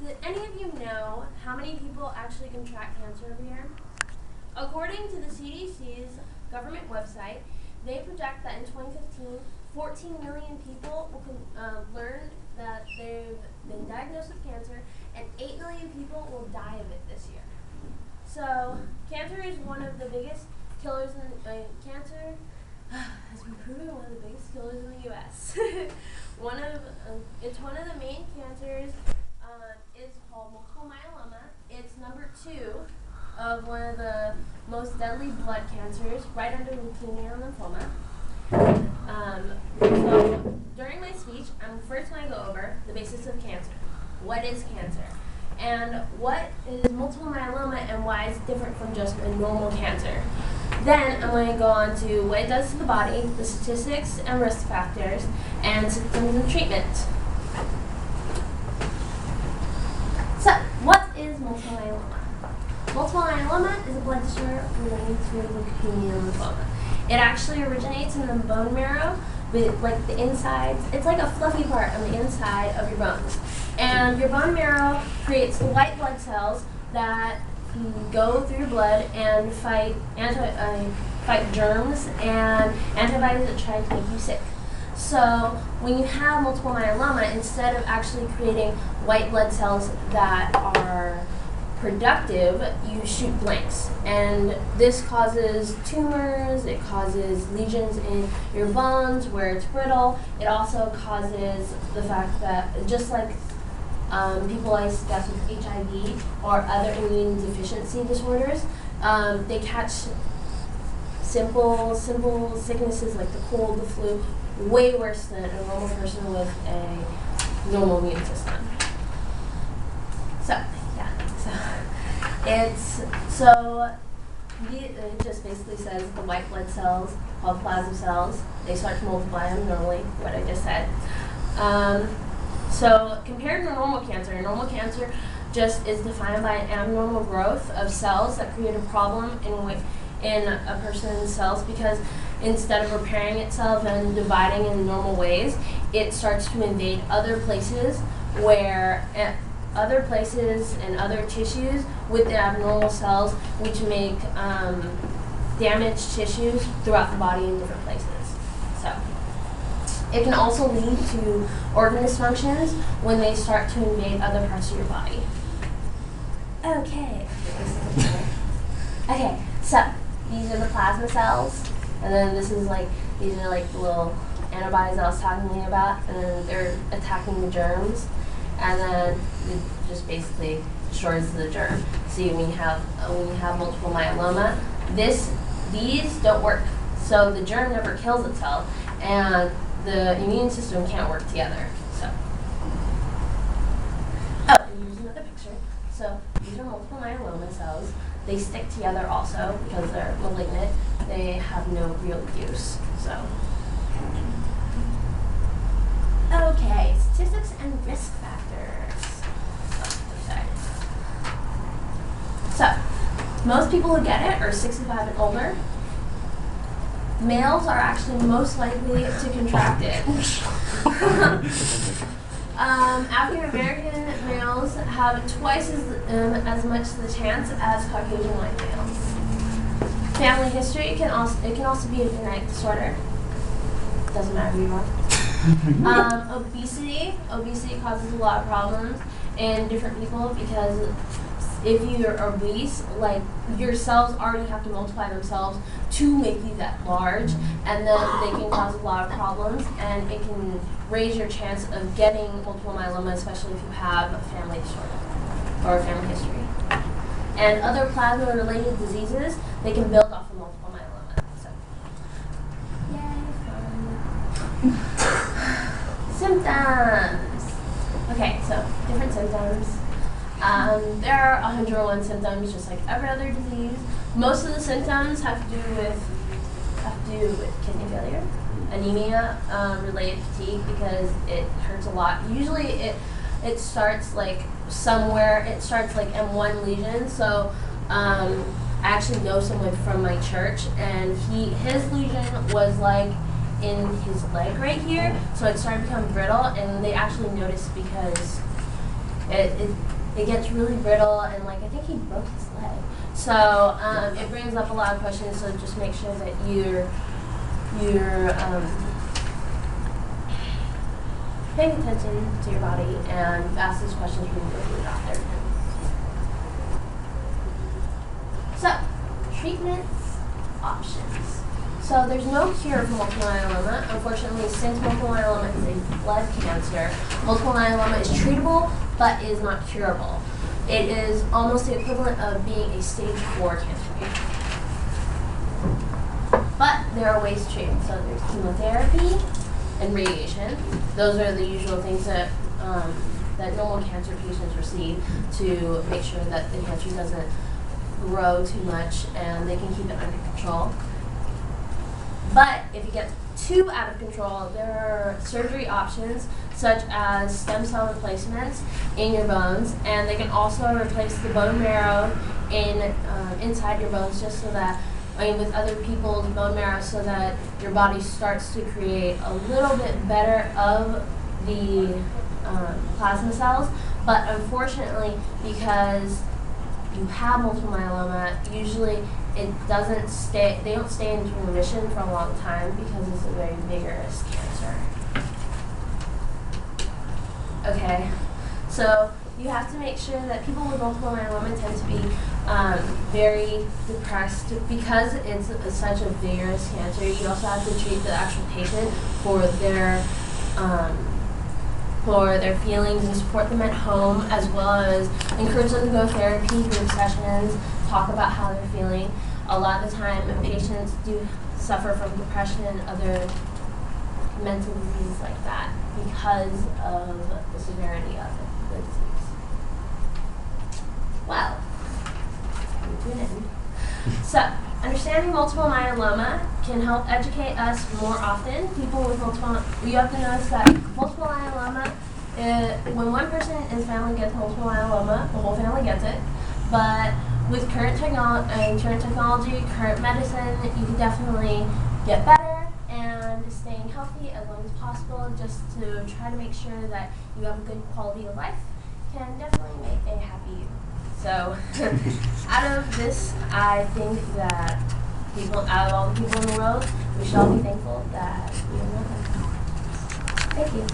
Did any of you know how many people actually contract cancer every year? According to the CDC's government website, they project that in 2015, 14 million people will learn that they've been diagnosed with cancer, and 8 million people will die of it this year. So, cancer is one of the biggest killers in cancer has been proven one of the biggest killers in the U.S. It's one of the main cancers. Is called multiple myeloma. It's number 2 of one of the most deadly blood cancers, right under leukemia and lymphoma. So during my speech, I'm first going to go over the basics of cancer. What is cancer? And what is multiple myeloma and why it's different from just a normal cancer. Then I'm going to go on to what it does to the body, the statistics and risk factors, and symptoms and treatment. So, what is multiple myeloma? Multiple myeloma is a blood disorder related to leukemia and lymphoma. It actually originates in the bone marrow, with like the insides. It's like a fluffy part on the inside of your bones. And your bone marrow creates the white blood cells that go through your blood and fight germs and antibodies that try to make you sick. So when you have multiple myeloma, instead of actually creating white blood cells that are productive, you shoot blanks. And this causes tumors, it causes lesions in your bones where it's brittle. It also causes the fact that, just like people I discuss with HIV or other immune deficiency disorders, they catch simple sicknesses like the cold, the flu, way worse than a normal person with a normal immune system. So, it just basically says the white blood cells, called plasma cells, they start to multiply abnormally, what I just said. So compared to normal cancer just is defined by an abnormal growth of cells that create a problem in a person's cells, because instead of repairing itself and dividing in normal ways, it starts to invade other places and other tissues with the abnormal cells, which make damaged tissues throughout the body in different places. So it can also lead to organ dysfunctions when they start to invade other parts of your body. Okay, so these are the plasma cells, and then these are like the little antibodies I was talking about, and then they're attacking the germs, and then it just basically destroys the germ. So when you have multiple myeloma, these don't work. So the germ never kills itself, and the immune system can't work together. So, and here's another picture. So these are multiple myeloma cells. They stick together also because they're malignant. They have no real use. So, okay, statistics and risk factors. So, most people who get it are 65 and older. Males are actually most likely to contract it. African American males have twice as much the chance as Caucasian white males. Family history can also be a genetic disorder. Doesn't matter who you are. Obesity causes a lot of problems in different people, because if you're obese, like, your cells already have to multiply themselves to make you that large, and then they can cause a lot of problems, and it can raise your chance of getting multiple myeloma, especially if you have a family disorder or a family history. And other plasma-related diseases, they can build off of multiple myeloma. So, yay, fun. Symptoms. Okay, so different symptoms. There are 101 symptoms, just like every other disease. Most of the symptoms have to do with kidney failure, anemia, related fatigue, because it hurts a lot. Usually it starts like somewhere. It starts like in one lesion. So I actually know someone from my church, and his lesion was like in his leg right here. So it started to become brittle, and they actually noticed because It gets really brittle, and like I think he broke his leg. So it brings up a lot of questions. So just make sure that you're paying attention to your body and ask these questions when you go to the doctor. So, treatment options. So there's no cure for multiple myeloma. Unfortunately, since multiple myeloma is a blood cancer, multiple myeloma is treatable but is not curable. It is almost the equivalent of being a stage 4 cancer patient. But there are ways to treat it. So there's chemotherapy and radiation. Those are the usual things that that normal cancer patients receive to make sure that the cancer doesn't grow too much and they can keep it under control. But if it gets too out of control, there are surgery options such as stem cell replacements in your bones, and they can also replace the bone marrow inside your bones, just so that, with other people's bone marrow, so that your body starts to create a little bit better of the plasma cells. But unfortunately, because you have multiple myeloma, usually they don't stay in remission for a long time because it's a very vigorous cancer. Okay, so you have to make sure that people with multiple myeloma tend to be very depressed because it's such a vigorous cancer. You also have to treat the actual patient for their feelings and support them at home, as well as encourage them to go to therapy, group sessions, talk about how they're feeling. A lot of the time, patients do suffer from depression and other mental diseases like that because of the severity of the disease. Well, tune in. So, understanding multiple myeloma can help educate us more often. People with you have to notice that multiple myeloma, when one person in his family gets multiple myeloma, the whole family gets it. But with current technology, current medicine, you can definitely get better, and staying healthy as long as possible, just to try to make sure that you have a good quality of life, can definitely make a happy you. So, out of this, I think that out of all the people in the world, we should all be thankful that we are not. Thank you.